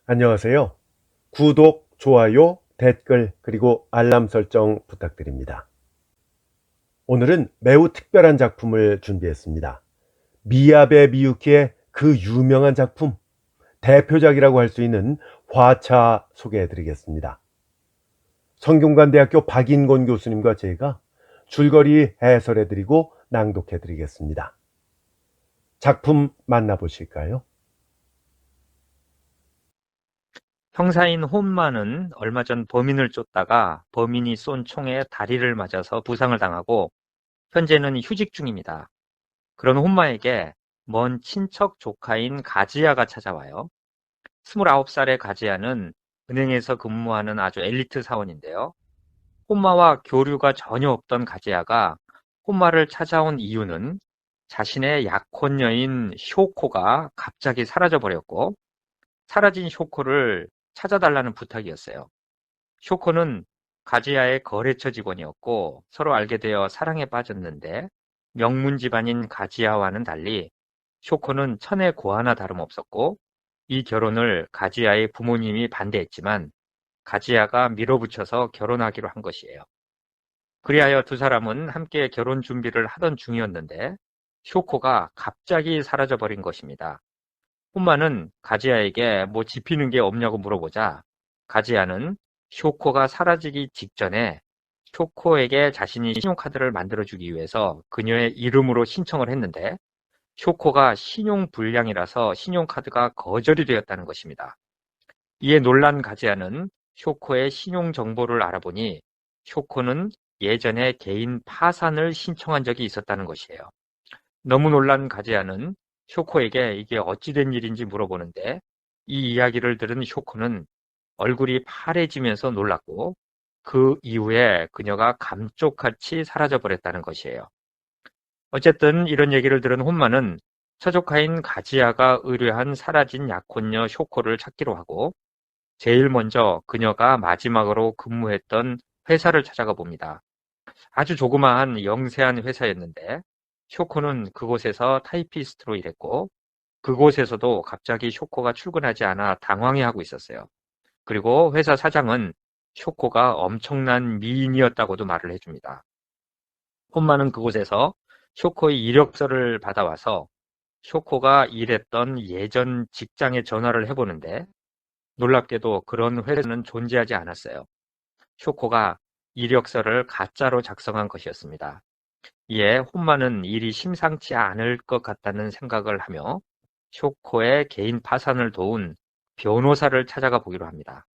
안녕하세요. 구독, 좋아요, 댓글, 그리고 알람 설정 부탁드립니다. 오늘은 매우 특별한 작품을 준비했습니다. 미야베 미유키의 그 유명한 작품, 대표작이라고 할 수 있는 화차 소개해 드리겠습니다. 성균관대학교 박인곤 교수님과 제가 줄거리 해설해 드리고 낭독해 드리겠습니다. 작품 만나보실까요? 형사인 혼마는 얼마 전 범인을 쫓다가 범인이 쏜 총에 다리를 맞아서 부상을 당하고 현재는 휴직 중입니다. 그런 혼마에게 먼 친척 조카인 가지야가 찾아와요. 29살의 가지야는 은행에서 근무하는 아주 엘리트 사원인데요. 혼마와 교류가 전혀 없던 가지야가 혼마를 찾아온 이유는 자신의 약혼녀인 쇼코가 갑자기 사라져버렸고 사라진 쇼코를 찾아달라는 부탁이었어요. 쇼코는 가지야의 거래처 직원이었고 서로 알게 되어 사랑에 빠졌는데 명문 집안인 가지야와는 달리 쇼코는 천의 고아나 다름없었고 이 결혼을 가지야의 부모님이 반대했지만 가지야가 밀어붙여서 결혼하기로 한 것이에요. 그리하여 두 사람은 함께 결혼 준비를 하던 중이었는데 쇼코가 갑자기 사라져버린 것입니다. 혼마는 가지야에게 뭐 집히는 게 없냐고 물어보자 가지야는 쇼코가 사라지기 직전에 쇼코에게 자신이 신용카드를 만들어주기 위해서 그녀의 이름으로 신청을 했는데 쇼코가 신용불량이라서 신용카드가 거절이 되었다는 것입니다. 이에 놀란 가지야는 쇼코의 신용정보를 알아보니 쇼코는 예전에 개인 파산을 신청한 적이 있었다는 것이에요. 너무 놀란 가지야는 쇼코에게 이게 어찌 된 일인지 물어보는데 이 이야기를 들은 쇼코는 얼굴이 파래지면서 놀랐고 그 이후에 그녀가 감쪽같이 사라져버렸다는 것이에요. 어쨌든 이런 얘기를 들은 혼마는 처조카인 가지야가 의뢰한 사라진 약혼녀 쇼코를 찾기로 하고 제일 먼저 그녀가 마지막으로 근무했던 회사를 찾아가 봅니다. 아주 조그마한 영세한 회사였는데 쇼코는 그곳에서 타이피스트로 일했고 그곳에서도 갑자기 쇼코가 출근하지 않아 당황해하고 있었어요. 그리고 회사 사장은 쇼코가 엄청난 미인이었다고도 말을 해줍니다. 혼마는 그곳에서 쇼코의 이력서를 받아와서 쇼코가 일했던 예전 직장에 전화를 해보는데 놀랍게도 그런 회사는 존재하지 않았어요. 쇼코가 이력서를 가짜로 작성한 것이었습니다. 이에 혼마는 일이 심상치 않을 것 같다는 생각을 하며 쇼코의 개인 파산을 도운 변호사를 찾아가 보기로 합니다.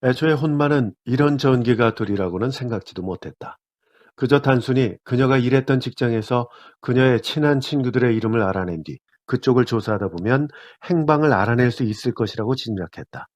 애초에 혼마는 이런 전개가 되리라고는 생각지도 못했다. 그저 단순히 그녀가 일했던 직장에서 그녀의 친한 친구들의 이름을 알아낸 뒤 그쪽을 조사하다 보면 행방을 알아낼 수 있을 것이라고 짐작했다.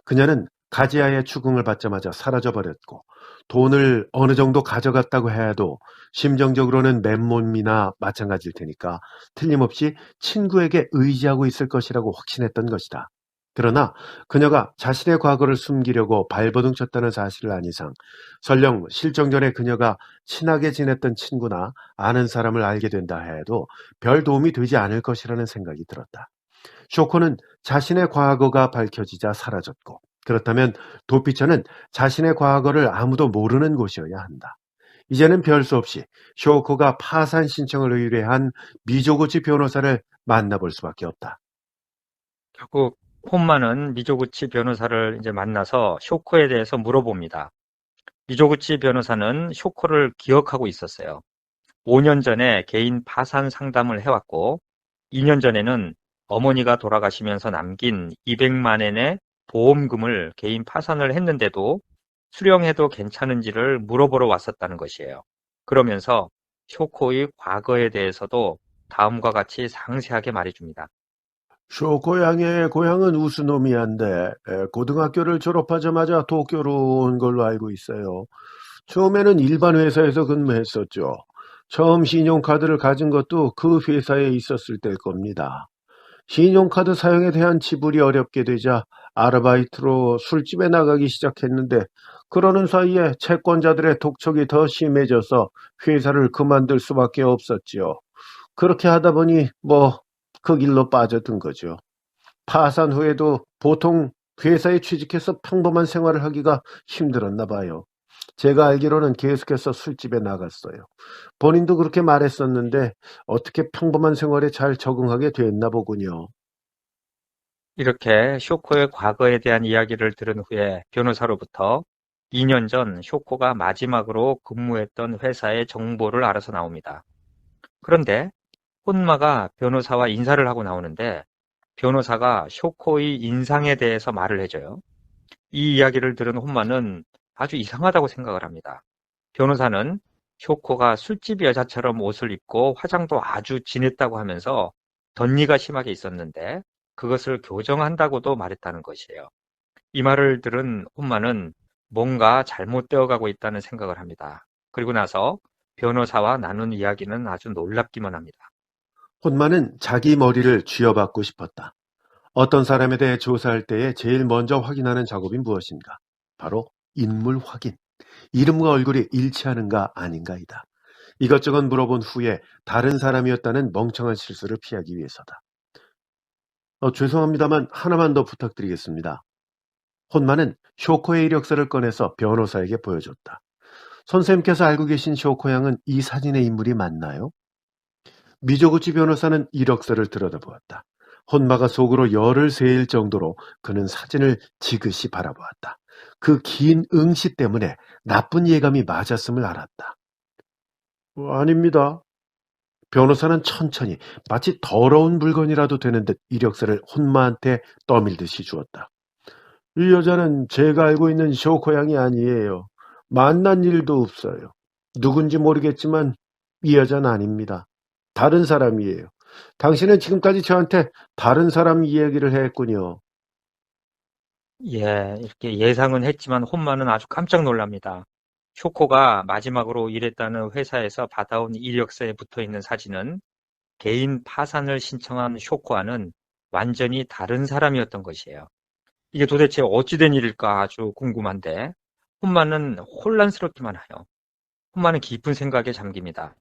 그녀는 가지아의 추궁을 받자마자 사라져버렸고 돈을 어느 정도 가져갔다고 해도 심정적으로는 맨몸이나 마찬가지일 테니까 틀림없이 친구에게 의지하고 있을 것이라고 확신했던 것이다. 그러나 그녀가 자신의 과거를 숨기려고 발버둥 쳤다는 사실을 안 이상 설령 실종 전에 그녀가 친하게 지냈던 친구나 아는 사람을 알게 된다 해도 별 도움이 되지 않을 것이라는 생각이 들었다. 쇼코는 자신의 과거가 밝혀지자 사라졌고 그렇다면 도피처는 자신의 과거를 아무도 모르는 곳이어야 한다. 이제는 별 수 없이 쇼코가 파산 신청을 의뢰한 미조구치 변호사를 만나볼 수밖에 없다. 결국 혼마는 미조구치 변호사를 이제 만나서 쇼코에 대해서 물어봅니다. 미조구치 변호사는 쇼코를 기억하고 있었어요. 5년 전에 개인 파산 상담을 해왔고 2년 전에는 어머니가 돌아가시면서 남긴 200만 엔의 보험금을 개인 파산을 했는데도 수령해도 괜찮은지를 물어보러 왔었다는 것이에요. 그러면서 쇼코의 과거에 대해서도 다음과 같이 상세하게 말해줍니다. 쇼코 양의 고향은 우스노미야인데 고등학교를 졸업하자마자 도쿄로 온 걸로 알고 있어요. 처음에는 일반 회사에서 근무했었죠. 처음 신용카드를 가진 것도 그 회사에 있었을 때일 겁니다. 신용카드 사용에 대한 지불이 어렵게 되자 아르바이트로 술집에 나가기 시작했는데 그러는 사이에 채권자들의 독촉이 더 심해져서 회사를 그만둘 수밖에 없었지요. 그렇게 하다 보니 그 길로 빠져든 거죠. 파산 후에도 보통 회사에 취직해서 평범한 생활을 하기가 힘들었나 봐요. 제가 알기로는 계속해서 술집에 나갔어요. 본인도 그렇게 말했었는데 어떻게 평범한 생활에 잘 적응하게 됐나 보군요. 이렇게 쇼코의 과거에 대한 이야기를 들은 후에 변호사로부터 2년 전 쇼코가 마지막으로 근무했던 회사의 정보를 알아서 나옵니다. 그런데 혼마가 변호사와 인사를 하고 나오는데 변호사가 쇼코의 인상에 대해서 말을 해줘요. 이 이야기를 들은 혼마는 아주 이상하다고 생각을 합니다. 변호사는 쇼코가 술집 여자처럼 옷을 입고 화장도 아주 진했다고 하면서 덧니가 심하게 있었는데 그것을 교정한다고도 말했다는 것이에요. 이 말을 들은 혼마는 뭔가 잘못되어 가고 있다는 생각을 합니다. 그리고 나서 변호사와 나눈 이야기는 아주 놀랍기만 합니다. 혼마는 자기 머리를 쥐어받고 싶었다. 어떤 사람에 대해 조사할 때에 제일 먼저 확인하는 작업이 무엇인가? 바로 인물 확인. 이름과 얼굴이 일치하는가 아닌가이다. 이것저것 물어본 후에 다른 사람이었다는 멍청한 실수를 피하기 위해서다. 죄송합니다만 하나만 더 부탁드리겠습니다. 혼마는 쇼코의 이력서를 꺼내서 변호사에게 보여줬다. 선생님께서 알고 계신 쇼코 양은 이 사진의 인물이 맞나요? 미조구치 변호사는 이력서를 들여다보았다. 혼마가 속으로 열을 새일 정도로 그는 사진을 지그시 바라보았다. 그 긴 응시 때문에 나쁜 예감이 맞았음을 알았다. 아닙니다. 변호사는 천천히 마치 더러운 물건이라도 되는 듯 이력서를 혼마한테 떠밀듯이 주었다. 이 여자는 제가 알고 있는 쇼코 양이 아니에요. 만난 일도 없어요. 누군지 모르겠지만 이 여자는 아닙니다. 다른 사람이에요. 당신은 지금까지 저한테 다른 사람 이야기를 했군요. 예, 이렇게 예상은 했지만 혼마는 아주 깜짝 놀랍니다. 쇼코가 마지막으로 일했다는 회사에서 받아온 이력서에 붙어 있는 사진은 개인 파산을 신청한 쇼코와는 완전히 다른 사람이었던 것이에요. 이게 도대체 어찌된 일일까 아주 궁금한데 혼마는 혼란스럽기만 해요. 혼마는 깊은 생각에 잠깁니다.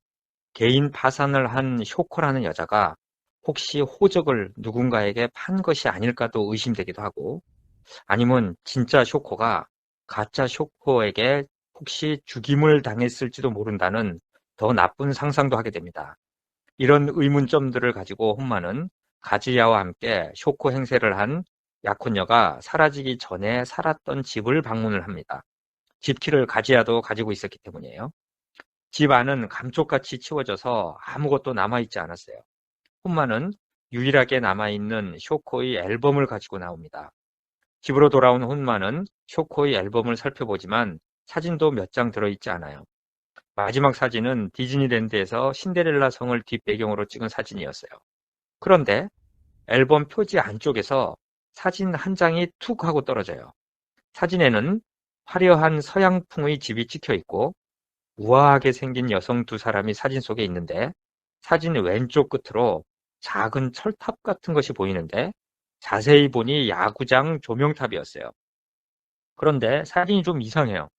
개인 파산을 한 쇼코라는 여자가 혹시 호적을 누군가에게 판 것이 아닐까도 의심되기도 하고 아니면 진짜 쇼코가 가짜 쇼코에게 혹시 죽임을 당했을지도 모른다는 더 나쁜 상상도 하게 됩니다. 이런 의문점들을 가지고 혼마는 가즈야와 함께 쇼코 행세를 한 약혼녀가 사라지기 전에 살았던 집을 방문을 합니다. 집키를 가즈야도 가지고 있었기 때문이에요. 집 안은 감쪽같이 치워져서 아무것도 남아있지 않았어요. 혼마는 유일하게 남아있는 쇼코의 앨범을 가지고 나옵니다. 집으로 돌아온 혼마는 쇼코의 앨범을 살펴보지만 사진도 몇 장 들어있지 않아요. 마지막 사진은 디즈니랜드에서 신데렐라 성을 뒷배경으로 찍은 사진이었어요. 그런데 앨범 표지 안쪽에서 사진 한 장이 툭 하고 떨어져요. 사진에는 화려한 서양풍의 집이 찍혀 있고 우아하게 생긴 여성 두 사람이 사진 속에 있는데 사진 왼쪽 끝으로 작은 철탑 같은 것이 보이는데 자세히 보니 야구장 조명탑이었어요. 그런데 사진이 좀 이상해요.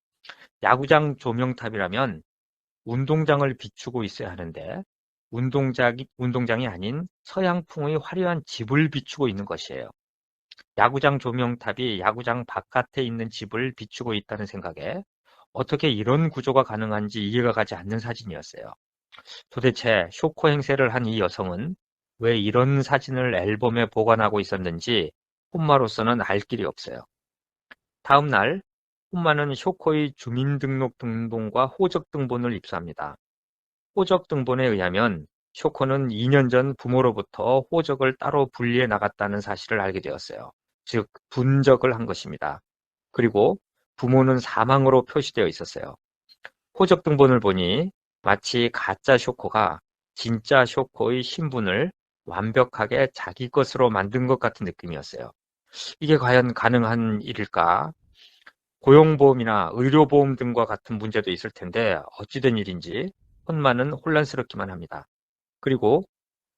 야구장 조명탑이라면 운동장을 비추고 있어야 하는데 운동장이 아닌 서양풍의 화려한 집을 비추고 있는 것이에요. 야구장 조명탑이 야구장 바깥에 있는 집을 비추고 있다는 생각에 어떻게 이런 구조가 가능한지 이해가 가지 않는 사진이었어요. 도대체 쇼코 행세를 한 이 여성은 왜 이런 사진을 앨범에 보관하고 있었는지 혼마로서는 알 길이 없어요. 다음 날 혼마는 쇼코의 주민등록 등본과 호적 등본을 입수합니다. 호적 등본에 의하면 쇼코는 2년 전 부모로부터 호적을 따로 분리해 나갔다는 사실을 알게 되었어요. 즉, 분적을 한 것입니다. 그리고 부모는 사망으로 표시되어 있었어요. 호적 등본을 보니 마치 가짜 쇼코가 진짜 쇼코의 신분을 완벽하게 자기 것으로 만든 것 같은 느낌이었어요. 이게 과연 가능한 일일까? 고용보험이나 의료보험 등과 같은 문제도 있을 텐데 어찌된 일인지 혼마는 혼란스럽기만 합니다. 그리고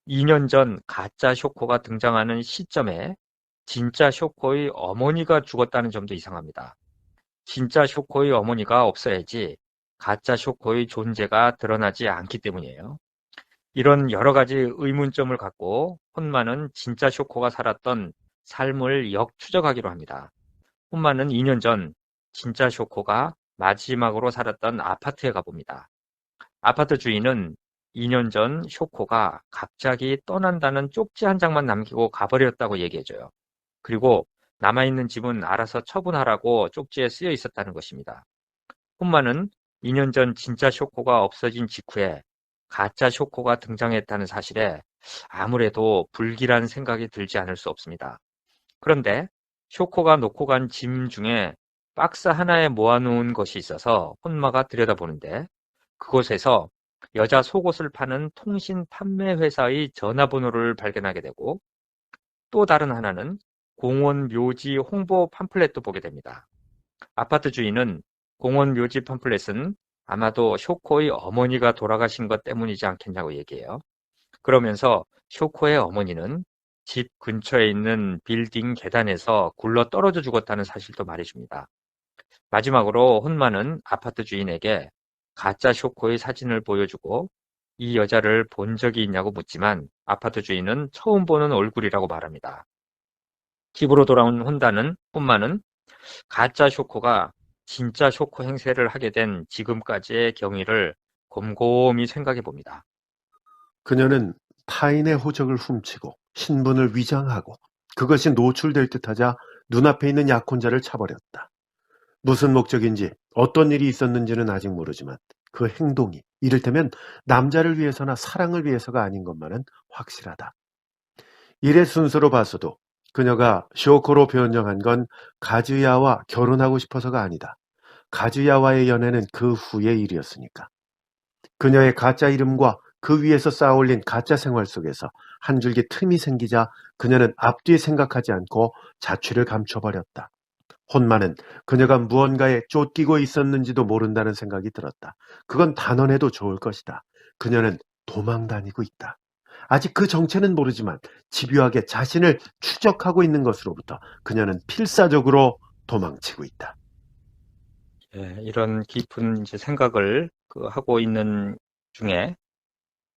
2년 전 가짜 쇼코가 등장하는 시점에 진짜 쇼코의 어머니가 죽었다는 점도 이상합니다. 진짜 쇼코의 어머니가 없어야지 가짜 쇼코의 존재가 드러나지 않기 때문이에요. 이런 여러 가지 의문점을 갖고 혼마는 진짜 쇼코가 살았던 삶을 역추적하기로 합니다. 혼마는 2년 전 진짜 쇼코가 마지막으로 살았던 아파트에 가봅니다. 아파트 주인은 2년 전 쇼코가 갑자기 떠난다는 쪽지 한 장만 남기고 가버렸다고 얘기해줘요. 그리고 남아있는 집은 알아서 처분하라고 쪽지에 쓰여 있었다는 것입니다. 혼마는 2년 전 진짜 쇼코가 없어진 직후에 가짜 쇼코가 등장했다는 사실에 아무래도 불길한 생각이 들지 않을 수 없습니다. 그런데 쇼코가 놓고 간 짐 중에 박스 하나에 모아놓은 것이 있어서 혼마가 들여다보는데 그곳에서 여자 속옷을 파는 통신 판매 회사의 전화번호를 발견하게 되고 또 다른 하나는 공원 묘지 홍보 팜플렛도 보게 됩니다. 아파트 주인은 공원 묘지 팜플렛은 아마도 쇼코의 어머니가 돌아가신 것 때문이지 않겠냐고 얘기해요. 그러면서 쇼코의 어머니는 집 근처에 있는 빌딩 계단에서 굴러 떨어져 죽었다는 사실도 말해줍니다. 마지막으로 혼마는 아파트 주인에게 가짜 쇼코의 사진을 보여주고 이 여자를 본 적이 있냐고 묻지만 아파트 주인은 처음 보는 얼굴이라고 말합니다. 집으로 돌아온 혼마는 가짜 쇼코가 진짜 쇼코 행세를 하게 된 지금까지의 경위를 곰곰이 생각해 봅니다. 그녀는 타인의 호적을 훔치고 신분을 위장하고 그것이 노출될 듯하자 눈앞에 있는 약혼자를 차버렸다. 무슨 목적인지 어떤 일이 있었는지는 아직 모르지만 그 행동이 이를테면 남자를 위해서나 사랑을 위해서가 아닌 것만은 확실하다. 일의 순서로 봤어도 그녀가 쇼코로 변경한 건 가즈야와 결혼하고 싶어서가 아니다. 가즈야와의 연애는 그 후의 일이었으니까. 그녀의 가짜 이름과 그 위에서 쌓아올린 가짜 생활 속에서 한 줄기 틈이 생기자 그녀는 앞뒤 생각하지 않고 자취를 감춰버렸다. 혼마는 그녀가 무언가에 쫓기고 있었는지도 모른다는 생각이 들었다. 그건 단언해도 좋을 것이다. 그녀는 도망다니고 있다. 아직 그 정체는 모르지만 집요하게 자신을 추적하고 있는 것으로부터 그녀는 필사적으로 도망치고 있다. 예, 이런 깊은 이제 생각을 하고 있는 중에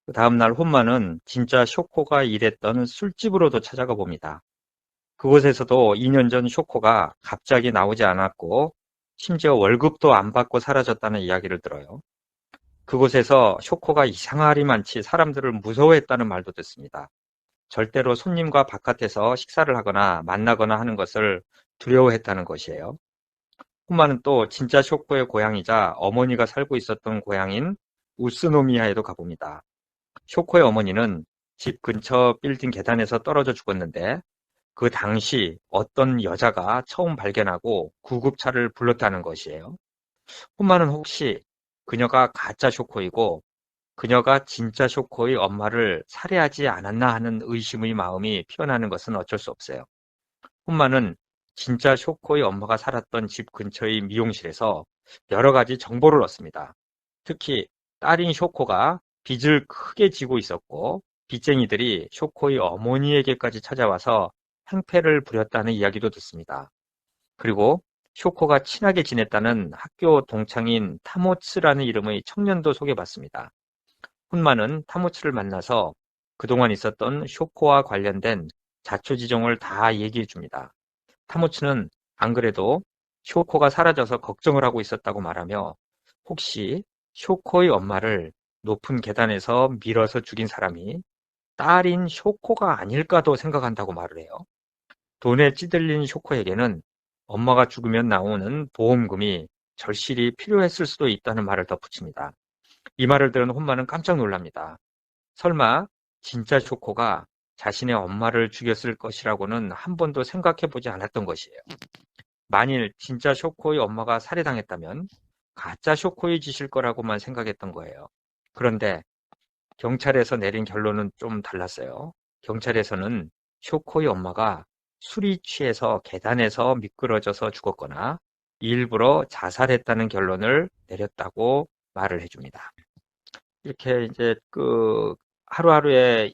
그 다음날 혼마는 진짜 쇼코가 일했던 술집으로도 찾아가 봅니다. 그곳에서도 2년 전 쇼코가 갑자기 나오지 않았고 심지어 월급도 안 받고 사라졌다는 이야기를 들어요. 그곳에서 쇼코가 이상하리 많지 사람들을 무서워했다는 말도 듣습니다. 절대로 손님과 바깥에서 식사를 하거나 만나거나 하는 것을 두려워했다는 것이에요. 혼마는 또 진짜 쇼코의 고향이자 어머니가 살고 있었던 고향인 우스노미야에도 가봅니다. 쇼코의 어머니는 집 근처 빌딩 계단에서 떨어져 죽었는데 그 당시 어떤 여자가 처음 발견하고 구급차를 불렀다는 것이에요. 혼마는 혹시 그녀가 가짜 쇼코이고 그녀가 진짜 쇼코의 엄마를 살해하지 않았나 하는 의심의 마음이 피어나는 것은 어쩔 수 없어요. 혼마는 진짜 쇼코의 엄마가 살았던 집 근처의 미용실에서 여러 가지 정보를 얻습니다. 특히 딸인 쇼코가 빚을 크게 지고 있었고 빚쟁이들이 쇼코의 어머니에게까지 찾아와서 행패를 부렸다는 이야기도 듣습니다. 그리고 쇼코가 친하게 지냈다는 학교 동창인 타모츠라는 이름의 청년도 소개받습니다. 혼마는 타모츠를 만나서 그동안 있었던 쇼코와 관련된 자초지종을 다 얘기해 줍니다. 타모츠는 안 그래도 쇼코가 사라져서 걱정을 하고 있었다고 말하며 혹시 쇼코의 엄마를 높은 계단에서 밀어서 죽인 사람이 딸인 쇼코가 아닐까도 생각한다고 말을 해요. 돈에 찌들린 쇼코에게는 엄마가 죽으면 나오는 보험금이 절실히 필요했을 수도 있다는 말을 덧붙입니다. 이 말을 들은 혼마는 깜짝 놀랍니다. 설마 진짜 쇼코가 자신의 엄마를 죽였을 것이라고는 한 번도 생각해 보지 않았던 것이에요. 만일 진짜 쇼코의 엄마가 살해당했다면 가짜 쇼코의 짓일 거라고만 생각했던 거예요. 그런데 경찰에서 내린 결론은 좀 달랐어요. 경찰에서는 쇼코의 엄마가 술이 취해서 계단에서 미끄러져서 죽었거나 일부러 자살했다는 결론을 내렸다고 말을 해줍니다. 이렇게 이제 하루하루의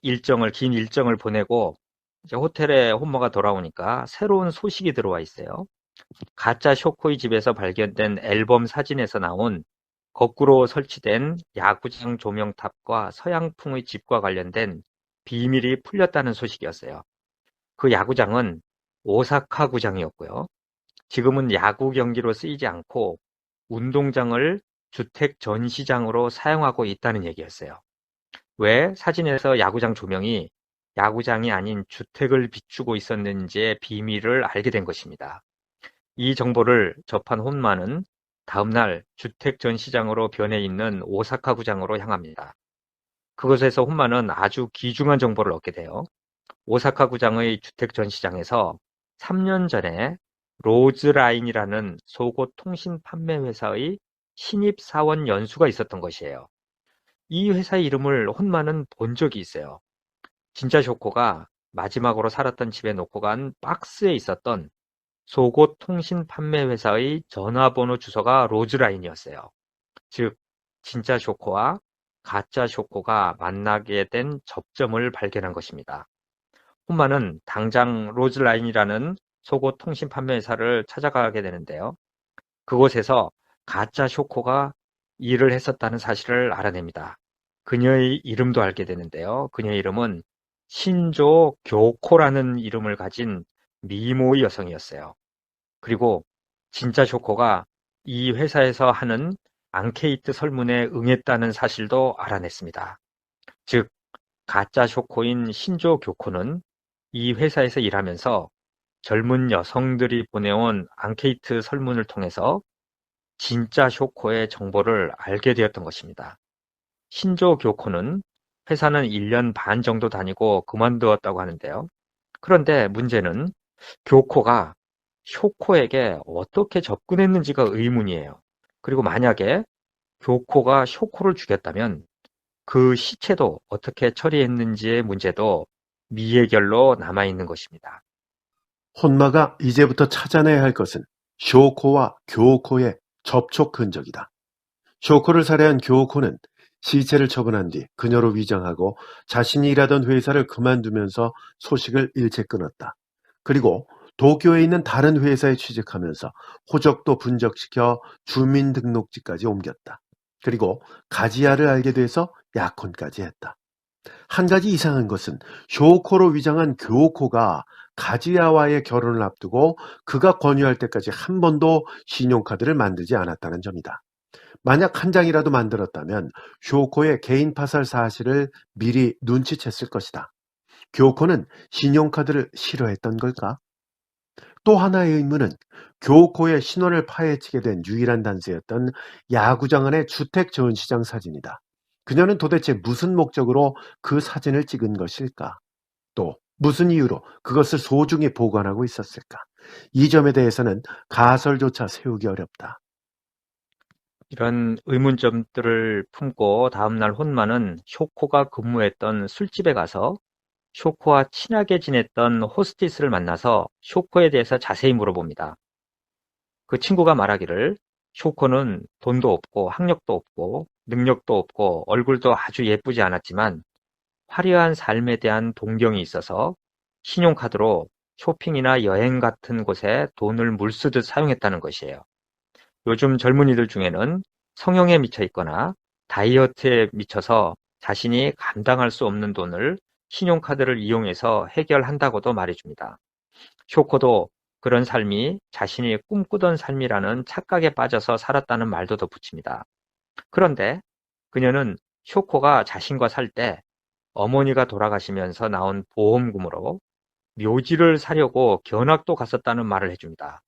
긴 일정을 보내고 이제 호텔에 혼마가 돌아오니까 새로운 소식이 들어와 있어요. 가짜 쇼코의 집에서 발견된 앨범 사진에서 나온 거꾸로 설치된 야구장 조명탑과 서양풍의 집과 관련된 비밀이 풀렸다는 소식이었어요. 그 야구장은 오사카 구장이었고요. 지금은 야구 경기로 쓰이지 않고 운동장을 주택 전시장으로 사용하고 있다는 얘기였어요. 왜 사진에서 야구장 조명이 야구장이 아닌 주택을 비추고 있었는지의 비밀을 알게 된 것입니다. 이 정보를 접한 혼마는 다음날 주택 전시장으로 변해 있는 오사카 구장으로 향합니다. 그곳에서 혼마는 아주 귀중한 정보를 얻게 돼요. 오사카 구장의 주택 전시장에서 3년 전에 로즈라인이라는 속옷 통신 판매 회사의 신입 사원 연수가 있었던 것이에요. 이 회사의 이름을 혼마는 본 적이 있어요. 진짜 쇼코가 마지막으로 살았던 집에 놓고 간 박스에 있었던 속옷 통신 판매 회사의 전화번호 주소가 로즈라인이었어요. 즉, 진짜 쇼코와 가짜 쇼코가 만나게 된 접점을 발견한 것입니다. 혼마는 당장 로즈라인이라는 속옷 통신 판매 회사를 찾아가게 되는데요. 그곳에서 가짜 쇼코가 일을 했었다는 사실을 알아냅니다. 그녀의 이름도 알게 되는데요. 그녀의 이름은 신조 교코라는 이름을 가진 미모의 여성이었어요. 그리고 진짜 쇼코가 이 회사에서 하는 앙케이트 설문에 응했다는 사실도 알아냈습니다. 즉, 가짜 쇼코인 신조 교코는 이 회사에서 일하면서 젊은 여성들이 보내온 앙케이트 설문을 통해서 진짜 쇼코의 정보를 알게 되었던 것입니다. 신조 교코는 회사는 1년 반 정도 다니고 그만두었다고 하는데요. 그런데 문제는 교코가 쇼코에게 어떻게 접근했는지가 의문이에요. 그리고 만약에 교코가 쇼코를 죽였다면 그 시체도 어떻게 처리했는지의 문제도 미해결로 남아있는 것입니다. 혼마가 이제부터 찾아내야 할 것은 쇼코와 교코의 접촉 흔적이다. 쇼코를 살해한 교코는 시체를 처분한 뒤 그녀로 위장하고 자신이 일하던 회사를 그만두면서 소식을 일체 끊었다. 그리고 도쿄에 있는 다른 회사에 취직하면서 호적도 분적시켜 주민등록지까지 옮겼다. 그리고 가지야를 알게 돼서 약혼까지 했다. 한 가지 이상한 것은 쇼코로 위장한 교코가 가지야와의 결혼을 앞두고 그가 권유할 때까지 한 번도 신용카드를 만들지 않았다는 점이다. 만약 한 장이라도 만들었다면 쇼코의 개인 파살 사실을 미리 눈치챘을 것이다. 교코는 신용카드를 싫어했던 걸까? 또 하나의 의문은 교코의 신원을 파헤치게 된 유일한 단서였던 야구장 안의 주택 전시장 사진이다. 그녀는 도대체 무슨 목적으로 그 사진을 찍은 것일까? 또 무슨 이유로 그것을 소중히 보관하고 있었을까? 이 점에 대해서는 가설조차 세우기 어렵다. 이런 의문점들을 품고 다음날 혼마는 쇼코가 근무했던 술집에 가서 쇼코와 친하게 지냈던 호스티스를 만나서 쇼코에 대해서 자세히 물어봅니다. 그 친구가 말하기를 쇼코는 돈도 없고 학력도 없고 능력도 없고 얼굴도 아주 예쁘지 않았지만 화려한 삶에 대한 동경이 있어서 신용카드로 쇼핑이나 여행 같은 곳에 돈을 물쓰듯 사용했다는 것이에요. 요즘 젊은이들 중에는 성형에 미쳐 있거나 다이어트에 미쳐서 자신이 감당할 수 없는 돈을 신용카드를 이용해서 해결한다고도 말해줍니다. 쇼코도 그런 삶이 자신이 꿈꾸던 삶이라는 착각에 빠져서 살았다는 말도 덧붙입니다. 그런데 그녀는 쇼코가 자신과 살 때 어머니가 돌아가시면서 나온 보험금으로 묘지를 사려고 견학도 갔었다는 말을 해줍니다.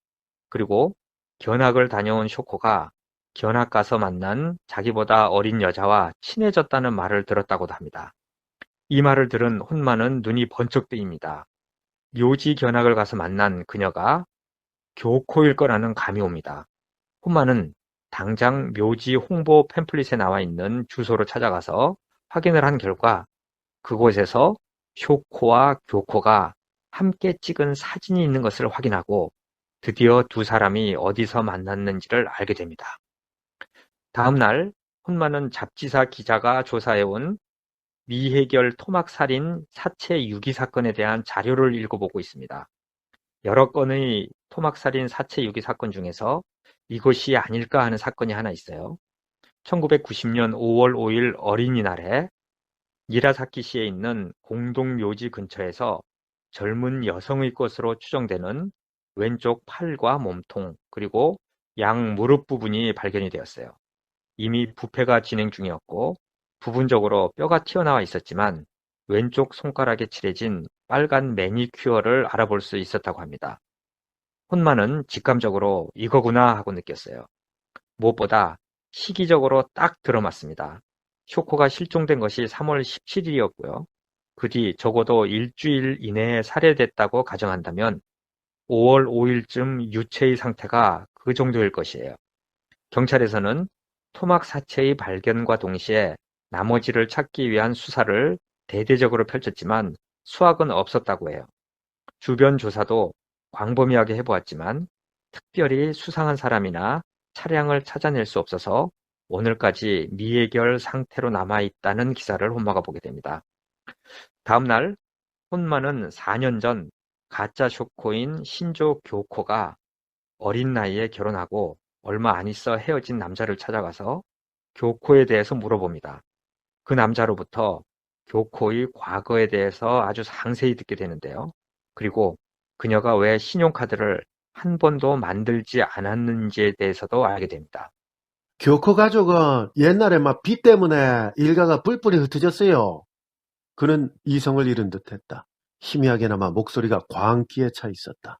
그리고 견학을 다녀온 쇼코가 견학 가서 만난 자기보다 어린 여자와 친해졌다는 말을 들었다고도 합니다. 이 말을 들은 혼마는 눈이 번쩍 뜨입니다. 묘지 견학을 가서 만난 그녀가 교코일 거라는 감이 옵니다. 혼마는 당장 묘지 홍보 팸플릿에 나와 있는 주소로 찾아가서 확인을 한 결과 그곳에서 쇼코와 교코가 함께 찍은 사진이 있는 것을 확인하고 드디어 두 사람이 어디서 만났는지를 알게 됩니다. 다음 날 혼마는 잡지사 기자가 조사해온 미해결 토막살인 사체 유기 사건에 대한 자료를 읽어보고 있습니다. 여러 건의 토막살인 사체 유기 사건 중에서 이것이 아닐까 하는 사건이 하나 있어요. 1990년 5월 5일 어린이날에 니라사키시에 있는 공동묘지 근처에서 젊은 여성의 것으로 추정되는 왼쪽 팔과 몸통, 그리고 양 무릎 부분이 발견이 되었어요. 이미 부패가 진행 중이었고 부분적으로 뼈가 튀어나와 있었지만 왼쪽 손가락에 칠해진 빨간 매니큐어를 알아볼 수 있었다고 합니다. 혼마는 직감적으로 이거구나 하고 느꼈어요. 무엇보다 시기적으로 딱 들어맞습니다. 쇼코가 실종된 것이 3월 17일이었고요. 그 뒤 적어도 일주일 이내에 살해됐다고 가정한다면 5월 5일쯤 유체의 상태가 그 정도일 것이에요. 경찰에서는 토막 사체의 발견과 동시에 나머지를 찾기 위한 수사를 대대적으로 펼쳤지만 수확은 없었다고 해요. 주변 조사도 광범위하게 해보았지만 특별히 수상한 사람이나 차량을 찾아낼 수 없어서 오늘까지 미해결 상태로 남아있다는 기사를 혼마가 보게 됩니다. 다음 날 혼마는 4년 전 가짜 쇼코인 신조 교코가 어린 나이에 결혼하고 얼마 안 있어 헤어진 남자를 찾아가서 교코에 대해서 물어봅니다. 그 남자로부터 교코의 과거에 대해서 아주 상세히 듣게 되는데요. 그리고 그녀가 왜 신용카드를 한 번도 만들지 않았는지에 대해서도 알게 됩니다. 교코 가족은 옛날에 막 빚 때문에 일가가 뿔뿔이 흩어졌어요. 그는 이성을 잃은 듯했다. 희미하게나마 목소리가 광기에 차 있었다.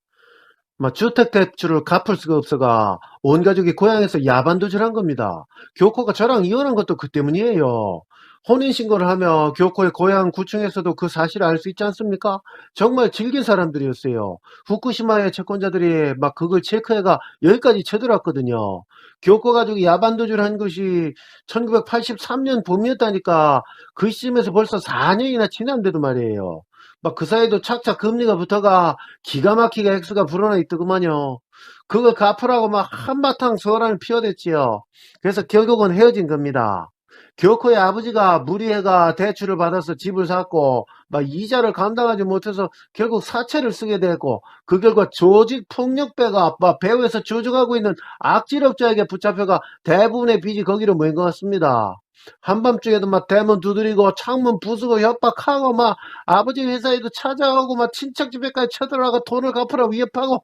막 주택 대출을 갚을 수가 없어가 온 가족이 고향에서 야반도주를 한 겁니다. 교코가 저랑 이혼한 것도 그 때문이에요. 혼인신고를 하면 교코의 고향 구청에서도 그 사실을 알 수 있지 않습니까? 정말 질긴 사람들이었어요. 후쿠시마의 채권자들이 막 그걸 체크해가 여기까지 쳐들어왔거든요. 교코 가족이 야반도주를 한 것이 1983년 봄이었다니까 그 시점에서 벌써 4년이나 지난데도 말이에요. 막 그 사이도 착착 금리가 붙어가 기가 막히게 액수가 불어나 있더구만요. 그걸 갚으라고 막 한바탕 소란을 피워댔지요. 그래서 결국은 헤어진 겁니다. 교코의 아버지가 무리해가 대출을 받아서 집을 샀고 막 이자를 감당하지 못해서 결국 사채를 쓰게 됐고 그 결과 조직 폭력배가 막 배후에서 조종하고 있는 악질업자에게 붙잡혀가 대부분의 빚이 거기로 모인 것 같습니다. 한밤중에도 막 대문 두드리고 창문 부수고 협박하고 막 아버지 회사에도 찾아오고 막 친척 집에까지 쳐들어가고 돈을 갚으라고 위협하고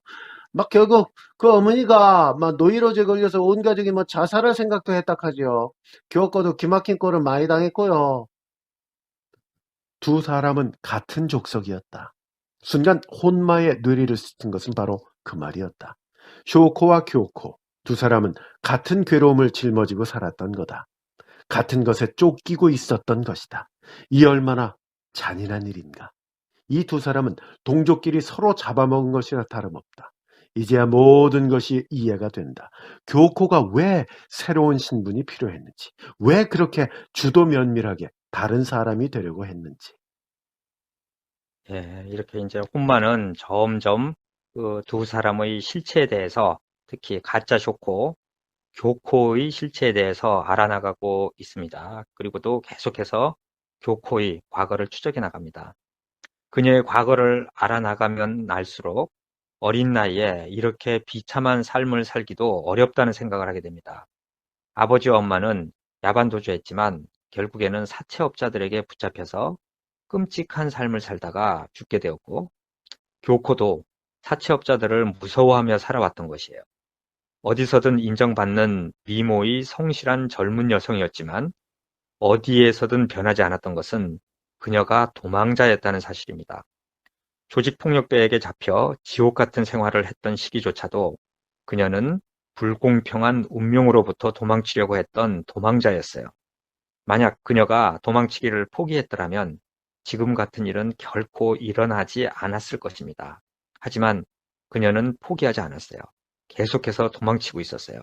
막 결국 그 어머니가 막 노이로제 걸려서 온 가족이 뭐 자살할 생각도 했다 하지요. 교코도 기막힌 꼴을 많이 당했고요. 두 사람은 같은 족속이었다. 순간 혼마의 뇌리를 스친 것은 바로 그 말이었다. 쇼코와 교코 두 사람은 같은 괴로움을 짊어지고 살았던 거다. 같은 것에 쫓기고 있었던 것이다. 이 얼마나 잔인한 일인가. 이 두 사람은 동족끼리 서로 잡아먹은 것이나 다름없다. 이제야 모든 것이 이해가 된다. 교코가 왜 새로운 신분이 필요했는지, 왜 그렇게 주도 면밀하게 다른 사람이 되려고 했는지. 예, 이렇게 이제 혼마는 점점 그 두 사람의 실체에 대해서 특히 가짜 쇼코, 교코의 실체에 대해서 알아나가고 있습니다. 그리고 또 계속해서 교코의 과거를 추적해 나갑니다. 그녀의 과거를 알아나가면 알수록 어린 나이에 이렇게 비참한 삶을 살기도 어렵다는 생각을 하게 됩니다. 아버지와 엄마는 야반도주했지만 결국에는 사채업자들에게 붙잡혀서 끔찍한 삶을 살다가 죽게 되었고, 교코도 사채업자들을 무서워하며 살아왔던 것이에요. 어디서든 인정받는 미모의 성실한 젊은 여성이었지만 어디에서든 변하지 않았던 것은 그녀가 도망자였다는 사실입니다. 조직폭력배에게 잡혀 지옥 같은 생활을 했던 시기조차도 그녀는 불공평한 운명으로부터 도망치려고 했던 도망자였어요. 만약 그녀가 도망치기를 포기했더라면 지금 같은 일은 결코 일어나지 않았을 것입니다. 하지만 그녀는 포기하지 않았어요. 계속해서 도망치고 있었어요.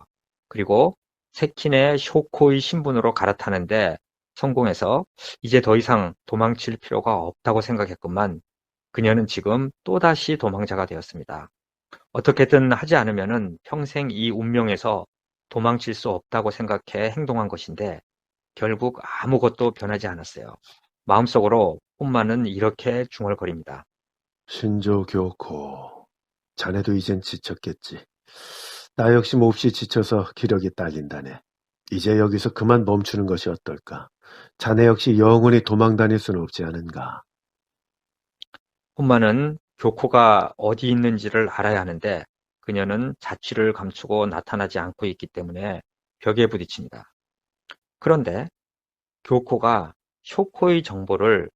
그리고 세킨의 쇼코의 신분으로 갈아타는데 성공해서 이제 더 이상 도망칠 필요가 없다고 생각했건만 그녀는 지금 또다시 도망자가 되었습니다. 어떻게든 하지 않으면 평생 이 운명에서 도망칠 수 없다고 생각해 행동한 것인데 결국 아무것도 변하지 않았어요. 마음속으로 혼마는 이렇게 중얼거립니다. 신조 교코, 자네도 이젠 지쳤겠지. 나 역시 몹시 지쳐서 기력이 딸린다네. 이제 여기서 그만 멈추는 것이 어떨까? 자네 역시 영원히 도망 다닐 수는 없지 않은가? 혼마는 교코가 어디 있는지를 알아야 하는데 그녀는 자취를 감추고 나타나지 않고 있기 때문에 벽에 부딪힙니다. 그런데 교코가 쇼코의 정보를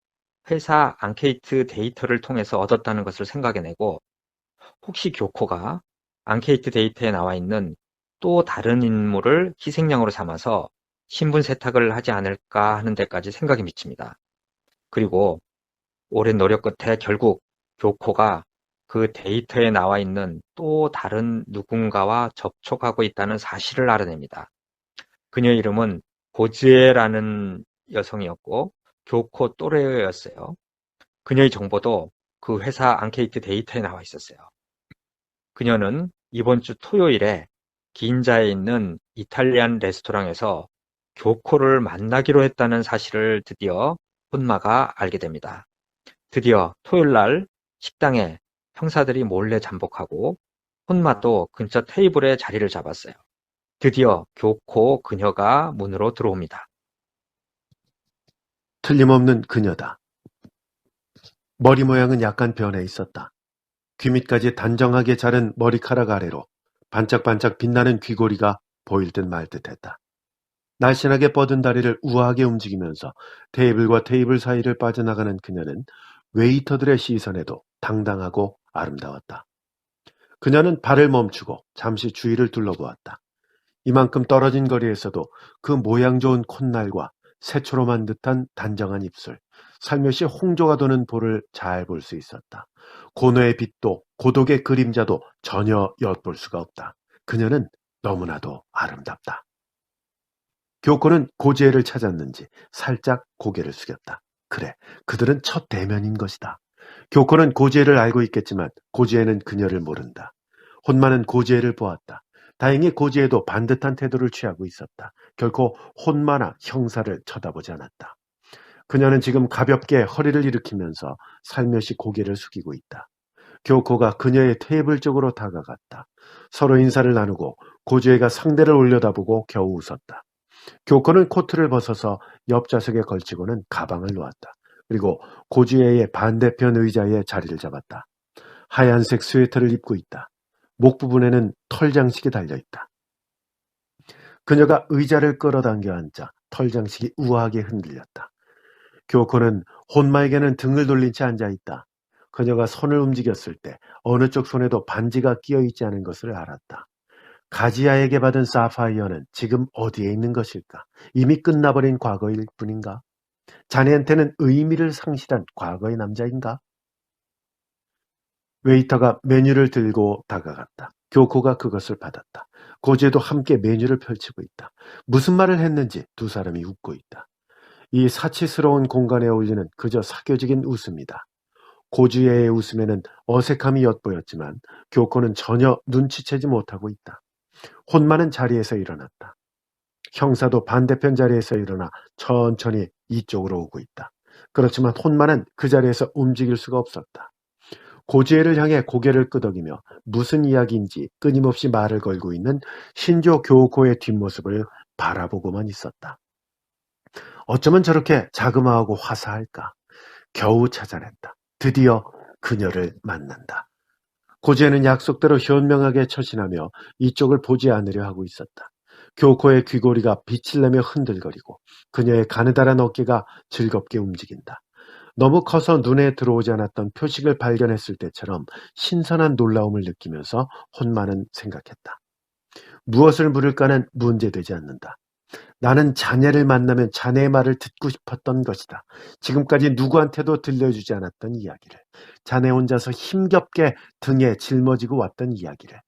회사 앙케이트 데이터를 통해서 얻었다는 것을 생각해내고 혹시 교코가 앙케이트 데이터에 나와 있는 또 다른 인물을 희생양으로 삼아서 신분 세탁을 하지 않을까 하는 데까지 생각이 미칩니다. 그리고 오랜 노력 끝에 결국 교코가 그 데이터에 나와 있는 또 다른 누군가와 접촉하고 있다는 사실을 알아냅니다. 그녀의 이름은 고즈에라는 여성이었고 교코 또래였어요. 그녀의 정보도 그 회사 앙케이트 데이터에 나와 있었어요. 그녀는 이번 주 토요일에 긴자에 있는 이탈리안 레스토랑에서 교코를 만나기로 했다는 사실을 드디어 혼마가 알게 됩니다. 드디어 토요일 날 식당에 형사들이 몰래 잠복하고 혼마도 근처 테이블에 자리를 잡았어요. 드디어 교코 그녀가 문으로 들어옵니다. 틀림없는 그녀다. 머리 모양은 약간 변해 있었다. 귀 밑까지 단정하게 자른 머리카락 아래로 반짝반짝 빛나는 귀고리가 보일 듯 말 듯했다. 날씬하게 뻗은 다리를 우아하게 움직이면서 테이블과 테이블 사이를 빠져나가는 그녀는 웨이터들의 시선에도 당당하고 아름다웠다. 그녀는 발을 멈추고 잠시 주위를 둘러보았다. 이만큼 떨어진 거리에서도 그 모양 좋은 콧날과 새초롬한 듯한 단정한 입술, 살며시 홍조가 도는 볼을 잘 볼 수 있었다. 고뇌의 빛도 고독의 그림자도 전혀 엿볼 수가 없다. 그녀는 너무나도 아름답다. 교코는 고지혜를 찾았는지 살짝 고개를 숙였다. 그래, 그들은 첫 대면인 것이다. 교코는 고지혜를 알고 있겠지만 고지혜는 그녀를 모른다. 혼마는 고지혜를 보았다. 다행히 고지혜도 반듯한 태도를 취하고 있었다. 결코 혼마나 형사를 쳐다보지 않았다. 그녀는 지금 가볍게 허리를 일으키면서 살며시 고개를 숙이고 있다. 교코가 그녀의 테이블 쪽으로 다가갔다. 서로 인사를 나누고 고지혜가 상대를 올려다보고 겨우 웃었다. 교코는 코트를 벗어서 옆좌석에 걸치고는 가방을 놓았다. 그리고 고지혜의 반대편 의자에 자리를 잡았다. 하얀색 스웨터를 입고 있다. 목 부분에는 털 장식이 달려있다. 그녀가 의자를 끌어당겨 앉자 털 장식이 우아하게 흔들렸다. 교코는 혼마에게는 등을 돌린 채 앉아있다. 그녀가 손을 움직였을 때 어느 쪽 손에도 반지가 끼어있지 않은 것을 알았다. 가지아에게 받은 사파이어는 지금 어디에 있는 것일까? 이미 끝나버린 과거일 뿐인가? 자네한테는 의미를 상실한 과거의 남자인가? 웨이터가 메뉴를 들고 다가갔다. 교코가 그것을 받았다. 고지에도 함께 메뉴를 펼치고 있다. 무슨 말을 했는지 두 사람이 웃고 있다. 이 사치스러운 공간에 어울리는 그저 사교적인 웃음이다. 고지혜의 웃음에는 어색함이 엿보였지만 교코는 전혀 눈치채지 못하고 있다. 혼마는 자리에서 일어났다. 형사도 반대편 자리에서 일어나 천천히 이쪽으로 오고 있다. 그렇지만 혼마는 그 자리에서 움직일 수가 없었다. 고지혜를 향해 고개를 끄덕이며 무슨 이야기인지 끊임없이 말을 걸고 있는 신조 교코의 뒷모습을 바라보고만 있었다. 어쩌면 저렇게 자그마하고 화사할까? 겨우 찾아냈다. 드디어 그녀를 만난다. 고지혜는 약속대로 현명하게 처신하며 이쪽을 보지 않으려 하고 있었다. 교코의 귀고리가 빛을 내며 흔들거리고 그녀의 가느다란 어깨가 즐겁게 움직인다. 너무 커서 눈에 들어오지 않았던 표식을 발견했을 때처럼 신선한 놀라움을 느끼면서 혼마는 생각했다. 무엇을 물을까는 문제되지 않는다. 나는 자네를 만나면 자네의 말을 듣고 싶었던 것이다. 지금까지 누구한테도 들려주지 않았던 이야기를. 자네 혼자서 힘겹게 등에 짊어지고 왔던 이야기를.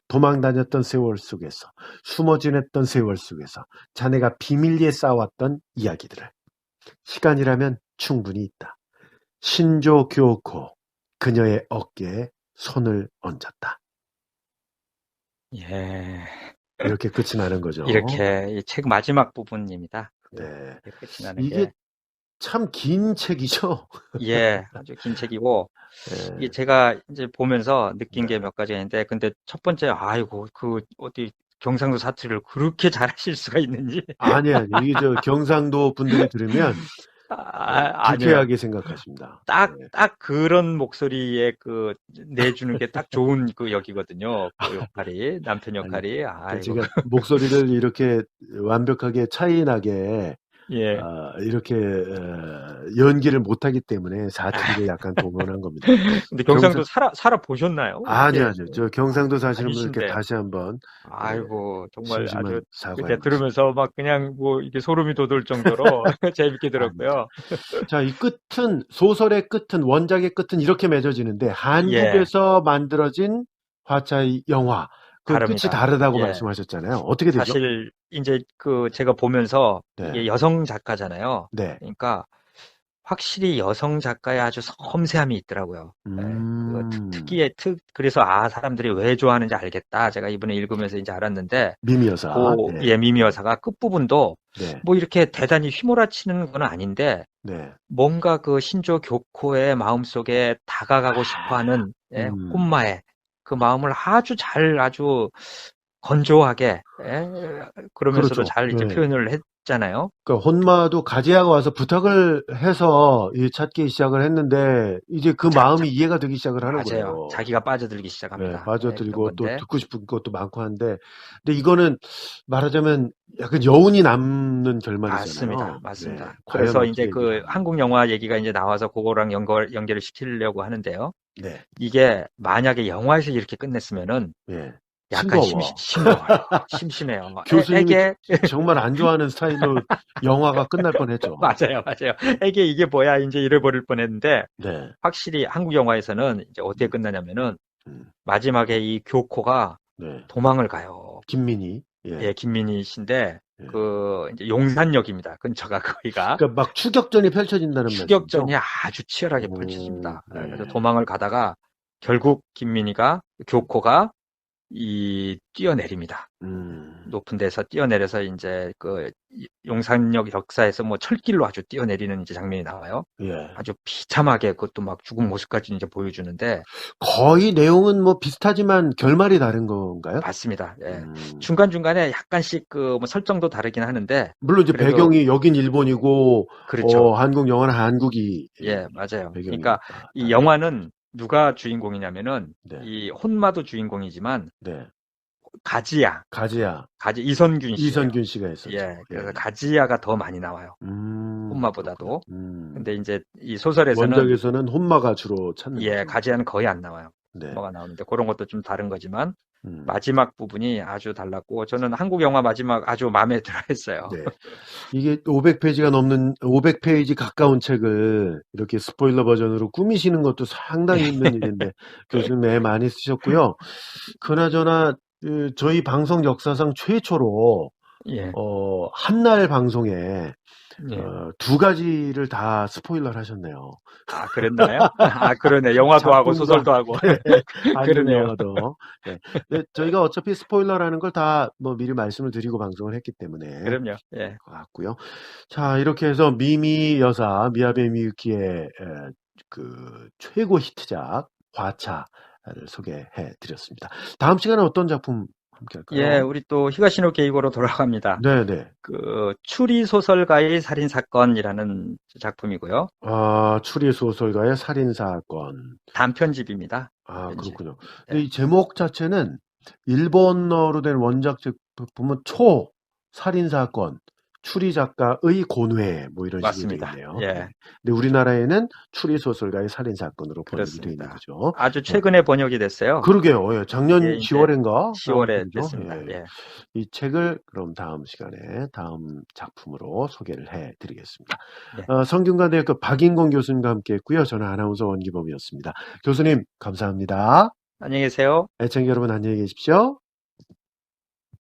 도망다녔던 세월 속에서, 숨어 지냈던 세월 속에서 자네가 비밀리에 쌓아왔던 이야기들을. 시간이라면 충분히 있다. 신조 교코, 그녀의 어깨에 손을 얹었다. 예, 이렇게 끝이 나는 거죠. 이렇게 이 책 마지막 부분입니다. 네. 이렇게 끝이 나는 이게 게, 참 긴 책이죠. 예, 아주 긴 책이고, 이게 네. 제가 이제 보면서 느낀 네. 게 몇 가지가 있는데, 근데 첫 번째, 아이고, 그, 어디, 경상도 사투리를 그렇게 잘하실 수가 있는지. 아니, 이게 저 경상도 분들이 들으면 아니요. 불쾌하게 생각하십니다. 네. 딱 그런 목소리에 내주는 게 딱 좋은 역이거든요. 그 역할이, 남편 아니, 역할이. 그러니까 아이고. 제가 목소리를 이렇게 완벽하게 차이나게 예. 이렇게 연기를 못하기 때문에 사투리를 약간 동원한 겁니다. 근데 경상도 살아 보셨나요? 아니요, 어떻게? 아니요. 저 경상도 사시는 분들께 아니신데. 다시 한번 아이고, 정말 아주 심심한 사과의 이렇게 말씀. 들으면서 막 그냥 이게 소름이 돋을 정도로 재밌게 들었고요. 자, 이 끝은, 소설의 끝은, 원작의 끝은 이렇게 맺어지는데, 한국에서 만들어진 화차의 영화, 그 끝이 다릅니다. 다르다고 예. 말씀하셨잖아요. 어떻게 되죠? 사실 이제 제가 보면서 네. 이게 여성 작가잖아요. 네. 그러니까 확실히 여성 작가의 아주 섬세함이 있더라고요. 그래서 사람들이 왜 좋아하는지 알겠다. 제가 이번에 읽으면서 이제 알았는데, 미미 여사. 네. 미미 여사가 끝부분도 네. 뭐 이렇게 대단히 휘몰아치는 건 아닌데, 네. 뭔가 신조 교코의 마음속에 다가가고 싶어하는 혼마의 그 마음을 아주 건조하게, 그러면서도 그렇죠. 잘 이제 네. 표현을 했잖아요. 그러니까 혼마도 가지야가 와서 부탁을 해서 찾기 시작을 했는데 이제 그 마음이 이해가 되기 시작을 하는 맞아요. 거예요. 자기가 빠져들기 시작합니다. 네, 빠져들고 그런 또 건데. 듣고 싶은 것도 많고 한데, 근데 이거는 말하자면 약간 여운이 남는 결말이잖아요. 맞습니다. 네, 그래서 과연 이제 어떻게 얘기를 한국 영화 얘기가 이제 나와서 그거랑 연결을 시키려고 하는데요. 네, 이게 만약에 영화에서 이렇게 끝냈으면은 네. 약간 싱거워. 싱거워요. 심심해요. 교수님이 정말 안 좋아하는 스타일로 영화가 끝날 뻔했죠. 맞아요. 이게 뭐야 이제 이래버릴 뻔했는데, 네, 확실히 한국 영화에서는 이제 어떻게 끝나냐면은 마지막에 이 교코가 네. 도망을 가요. 김민희. 예, 김민희 씨인데 이제 용산역입니다. 근처가 거기가. 그러니까 막 추격전이 펼쳐진다는 말이죠. 추격전이 아주 치열하게 펼쳐집니다. 네. 그래서 도망을 가다가 결국 교코가 뛰어내립니다. 높은 데서 뛰어내려서 이제 용산역 역사에서 뭐 철길로 아주 뛰어내리는 이제 장면이 나와요. 예. 아주 비참하게 그것도 막 죽은 모습까지 이제 보여주는데, 거의 내용은 뭐 비슷하지만 결말이 다른 건가요? 맞습니다. 예. 중간중간에 약간씩 뭐 설정도 다르긴 하는데, 물론 이제 배경이 여긴 일본이고, 그렇죠. 한국 영화는 한국이. 예, 맞아요. 배경이. 그러니까 이 영화는 누가 주인공이냐면은 네. 이 혼마도 주인공이지만 네. 가지야 이선균 씨가 했었죠. 예, 그래서 가지야가 더 많이 나와요. 혼마보다도. 근데 이제 이 소설에서는 원작에서는 혼마가 주로 찾는 거죠. 가지야는 거의 안 나와요. 네. 혼마가 나오는데 그런 것도 좀 다른 거지만 마지막 부분이 아주 달랐고, 저는 한국 영화 마지막 아주 마음에 들어했어요. 네. 이게 500페이지가 넘는 500페이지 가까운 책을 이렇게 스포일러 버전으로 꾸미시는 것도 상당히 힘든 일인데 교수님 애 많이 쓰셨고요. 그나저나 저희 방송 역사상 최초로 한날 방송에 2가지를 다 스포일러를 하셨네요. 아, 그랬나요? 그러네. 영화도 하고 소설도 하고. 그러네요. 영화도. 네. 근데 저희가 어차피 스포일러라는 걸 다 뭐 미리 말씀을 드리고 방송을 했기 때문에. 그럼요. 예. 같고요. 자, 이렇게 해서 미미 여사 미야베 미유키의 최고 히트작 화차를 소개해 드렸습니다. 다음 시간에 어떤 작품 함께 할까요? 예, 우리 또 히가시노 게이고로 돌아갑니다. 네네. 추리 소설가의 살인 사건이라는 작품이고요. 추리 소설가의 살인 사건. 단편집입니다. 그렇군요. 근데 이 제목 자체는 일본어로 된 원작 제품은 살인 사건, 추리 작가의 고뇌 뭐 이런 식으로 되어 있네요. 예. 근데 우리나라에는 추리 소설가의 살인 사건으로 번역이 되어 있는 거죠. 아주 최근에 번역이 됐어요. 그러게요. 예, 작년 10월인가? 10월에 됐습니다. 예. 이 책을 그럼 다음 시간에 다음 작품으로 소개를 해드리겠습니다. 성균관대학교 박인공 교수님과 함께했고요. 저는 아나운서 원기범이었습니다. 교수님 감사합니다. 안녕히 계세요. 애청자 여러분 안녕히 계십시오.